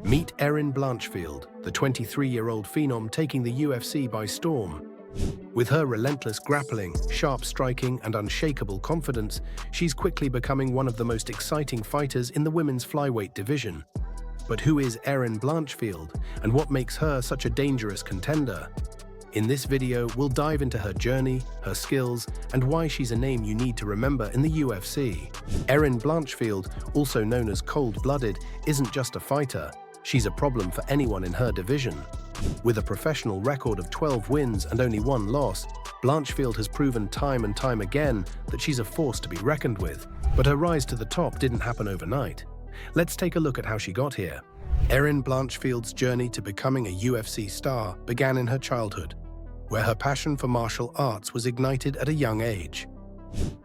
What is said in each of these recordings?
Meet Erin Blanchfield, the 23-year-old phenom taking the UFC by storm. With her relentless grappling, sharp striking, and unshakable confidence, she's quickly becoming one of the most exciting fighters in the women's flyweight division. But who is Erin Blanchfield, and what makes her such a dangerous contender? In this video, we'll dive into her journey, her skills, and why she's a name you need to remember in the UFC. Erin Blanchfield, also known as Cold-Blooded, isn't just a fighter. She's a problem for anyone in her division. With a professional record of 12 wins and only 1 loss, Blanchfield has proven time and time again that she's a force to be reckoned with. But her rise to the top didn't happen overnight. Let's take a look at how she got here. Erin Blanchfield's journey to becoming a UFC star began in her childhood, where her passion for martial arts was ignited at a young age.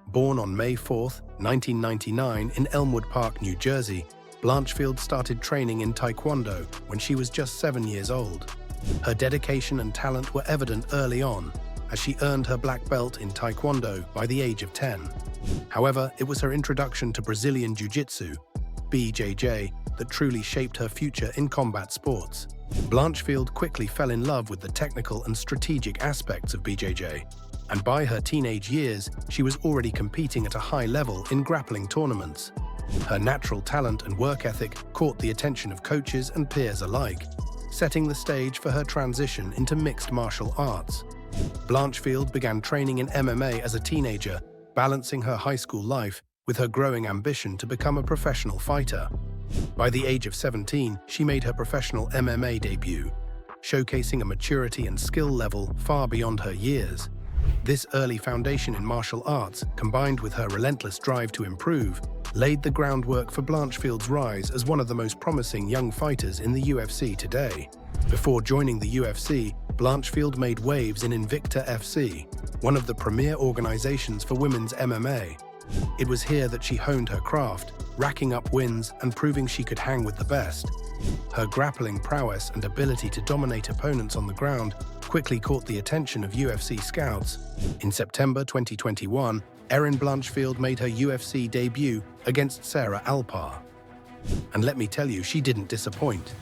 Born on May 4, 1999 in Elmwood Park, New Jersey, Blanchfield started training in Taekwondo when she was just 7 years old. Her dedication and talent were evident early on, as she earned her black belt in Taekwondo by the age of 10. However, it was her introduction to Brazilian Jiu-Jitsu, BJJ, that truly shaped her future in combat sports. Blanchfield quickly fell in love with the technical and strategic aspects of BJJ, and by her teenage years, she was already competing at a high level in grappling tournaments. Her natural talent and work ethic caught the attention of coaches and peers alike, setting the stage for her transition into mixed martial arts. Blanchfield began training in MMA as a teenager, balancing her high school life with her growing ambition to become a professional fighter. By the age of 17, she made her professional MMA debut, showcasing a maturity and skill level far beyond her years. This early foundation in martial arts, combined with her relentless drive to improve, laid the groundwork for Blanchfield's rise as one of the most promising young fighters in the UFC today. Before joining the UFC, Blanchfield made waves in Invicta FC, one of the premier organizations for women's MMA. It was here that she honed her craft, racking up wins and proving she could hang with the best. Her grappling prowess and ability to dominate opponents on the ground quickly caught the attention of UFC scouts. In September 2021, Erin Blanchfield made her UFC debut against Sarah Alpar. And let me tell you, she didn't disappoint.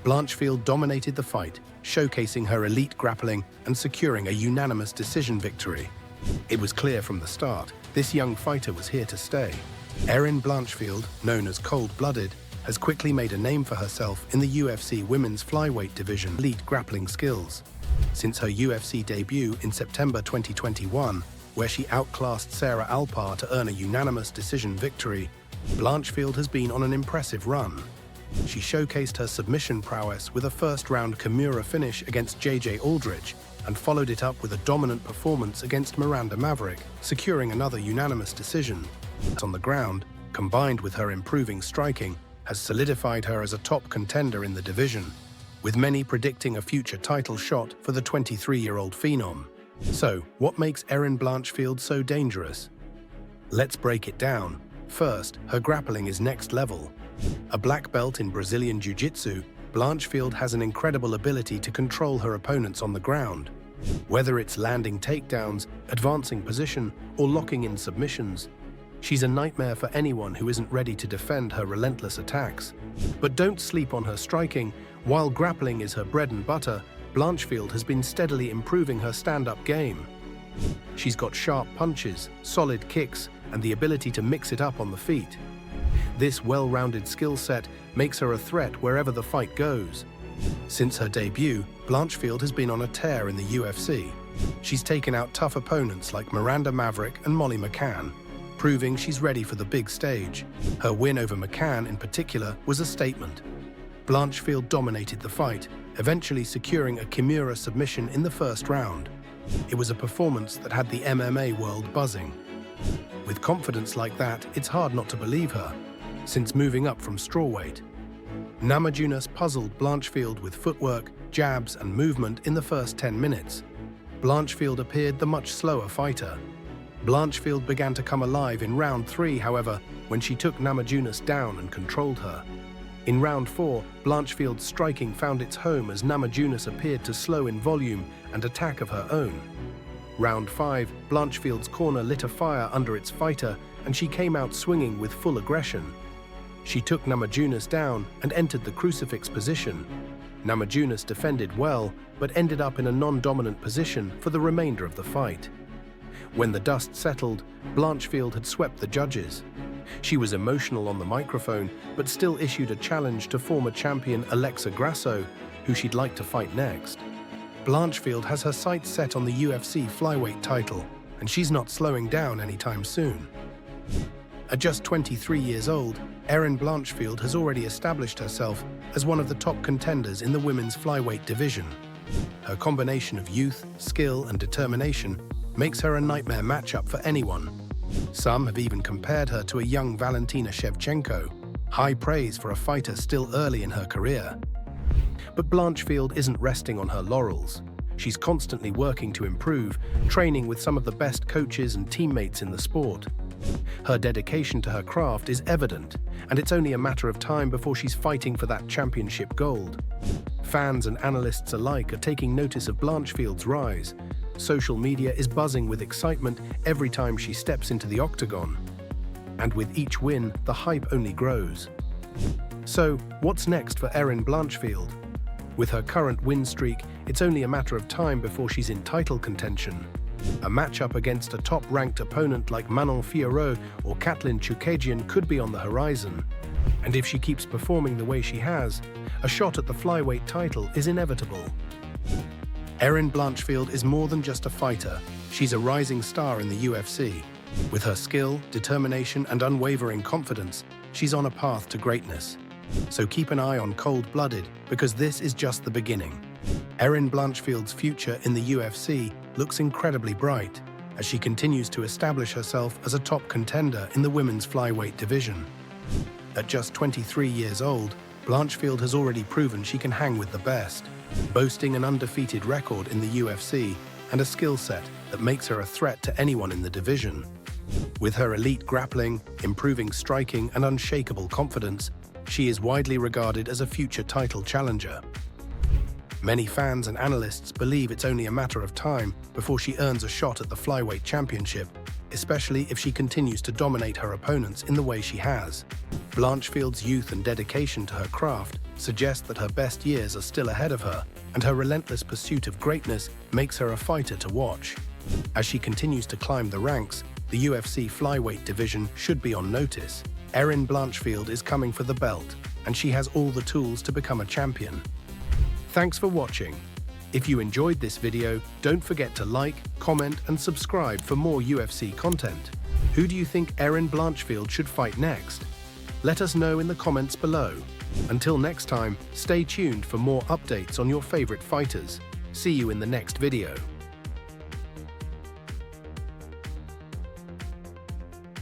Blanchfield dominated the fight, showcasing her elite grappling and securing a unanimous decision victory. It was clear from the start, this young fighter was here to stay. Erin Blanchfield, known as Cold-Blooded, has quickly made a name for herself in the UFC women's flyweight division elite grappling skills. Since her UFC debut in September 2021, where she outclassed Sarah Alpar to earn a unanimous decision victory, Blanchfield has been on an impressive run. She showcased her submission prowess with a first-round Kimura finish against JJ Aldrich and followed it up with a dominant performance against Miranda Maverick, securing another unanimous decision. On the ground, combined with her improving striking, has solidified her as a top contender in the division, with many predicting a future title shot for the 23-year-old phenom. So, what makes Erin Blanchfield so dangerous? Let's break it down. First, her grappling is next level. A black belt in Brazilian Jiu-Jitsu, Blanchfield has an incredible ability to control her opponents on the ground. Whether it's landing takedowns, advancing position, or locking in submissions, she's a nightmare for anyone who isn't ready to defend her relentless attacks. But don't sleep on her striking. While grappling is her bread and butter, Blanchfield has been steadily improving her stand-up game. She's got sharp punches, solid kicks, and the ability to mix it up on the feet. This well-rounded skill set makes her a threat wherever the fight goes. Since her debut, Blanchfield has been on a tear in the UFC. She's taken out tough opponents like Miranda Maverick and Molly McCann, proving she's ready for the big stage. Her win over McCann in particular was a statement. Blanchfield dominated the fight, eventually securing a Kimura submission in the first round. It was a performance that had the MMA world buzzing. With confidence like that, it's hard not to believe her, since moving up from strawweight. Namajunas puzzled Blanchfield with footwork, jabs, and movement in the first 10 minutes. Blanchfield appeared the much slower fighter. Blanchfield began to come alive in round 3, however, when she took Namajunas down and controlled her. In round 4, Blanchfield's striking found its home as Namajunas appeared to slow in volume and attack of her own. Round 5, Blanchfield's corner lit a fire under its fighter, and she came out swinging with full aggression. She took Namajunas down and entered the crucifix position. Namajunas defended well, but ended up in a non-dominant position for the remainder of the fight. When the dust settled, Blanchfield had swept the judges. She was emotional on the microphone, but still issued a challenge to former champion Alexa Grasso, who she'd like to fight next. Blanchfield has her sights set on the UFC Flyweight title, and she's not slowing down anytime soon. At just 23 years old, Erin Blanchfield has already established herself as one of the top contenders in the women's flyweight division. Her combination of youth, skill, and determination makes her a nightmare matchup for anyone. Some have even compared her to a young Valentina Shevchenko, high praise for a fighter still early in her career. But Blanchfield isn't resting on her laurels. She's constantly working to improve, training with some of the best coaches and teammates in the sport. Her dedication to her craft is evident, and it's only a matter of time before she's fighting for that championship gold. Fans and analysts alike are taking notice of Blanchfield's rise. Social media is buzzing with excitement every time she steps into the octagon. And with each win, the hype only grows. So, what's next for Erin Blanchfield? With her current win streak, it's only a matter of time before she's in title contention. A matchup against a top-ranked opponent like Manon Fiorot or Katlyn Chookagian could be on the horizon. And if she keeps performing the way she has, a shot at the flyweight title is inevitable. Erin Blanchfield is more than just a fighter. She's a rising star in the UFC. With her skill, determination, and unwavering confidence, she's on a path to greatness. So keep an eye on Cold-Blooded, because this is just the beginning. Erin Blanchfield's future in the UFC looks incredibly bright as she continues to establish herself as a top contender in the women's flyweight division. At just 23 years old, Blanchfield has already proven she can hang with the best, boasting an undefeated record in the UFC and a skill set that makes her a threat to anyone in the division. With her elite grappling, improving striking, and unshakable confidence, she is widely regarded as a future title challenger. Many fans and analysts believe it's only a matter of time before she earns a shot at the flyweight championship, especially if she continues to dominate her opponents in the way she has. Blanchfield's youth and dedication to her craft suggest that her best years are still ahead of her, and her relentless pursuit of greatness makes her a fighter to watch. As she continues to climb the ranks, the UFC flyweight division should be on notice. Erin Blanchfield is coming for the belt, and she has all the tools to become a champion. Thanks for watching. If you enjoyed this video, don't forget to like, comment, and subscribe for more UFC content. Who do you think Erin Blanchfield should fight next? Let us know in the comments below. Until next time, stay tuned for more updates on your favorite fighters. See you in the next video.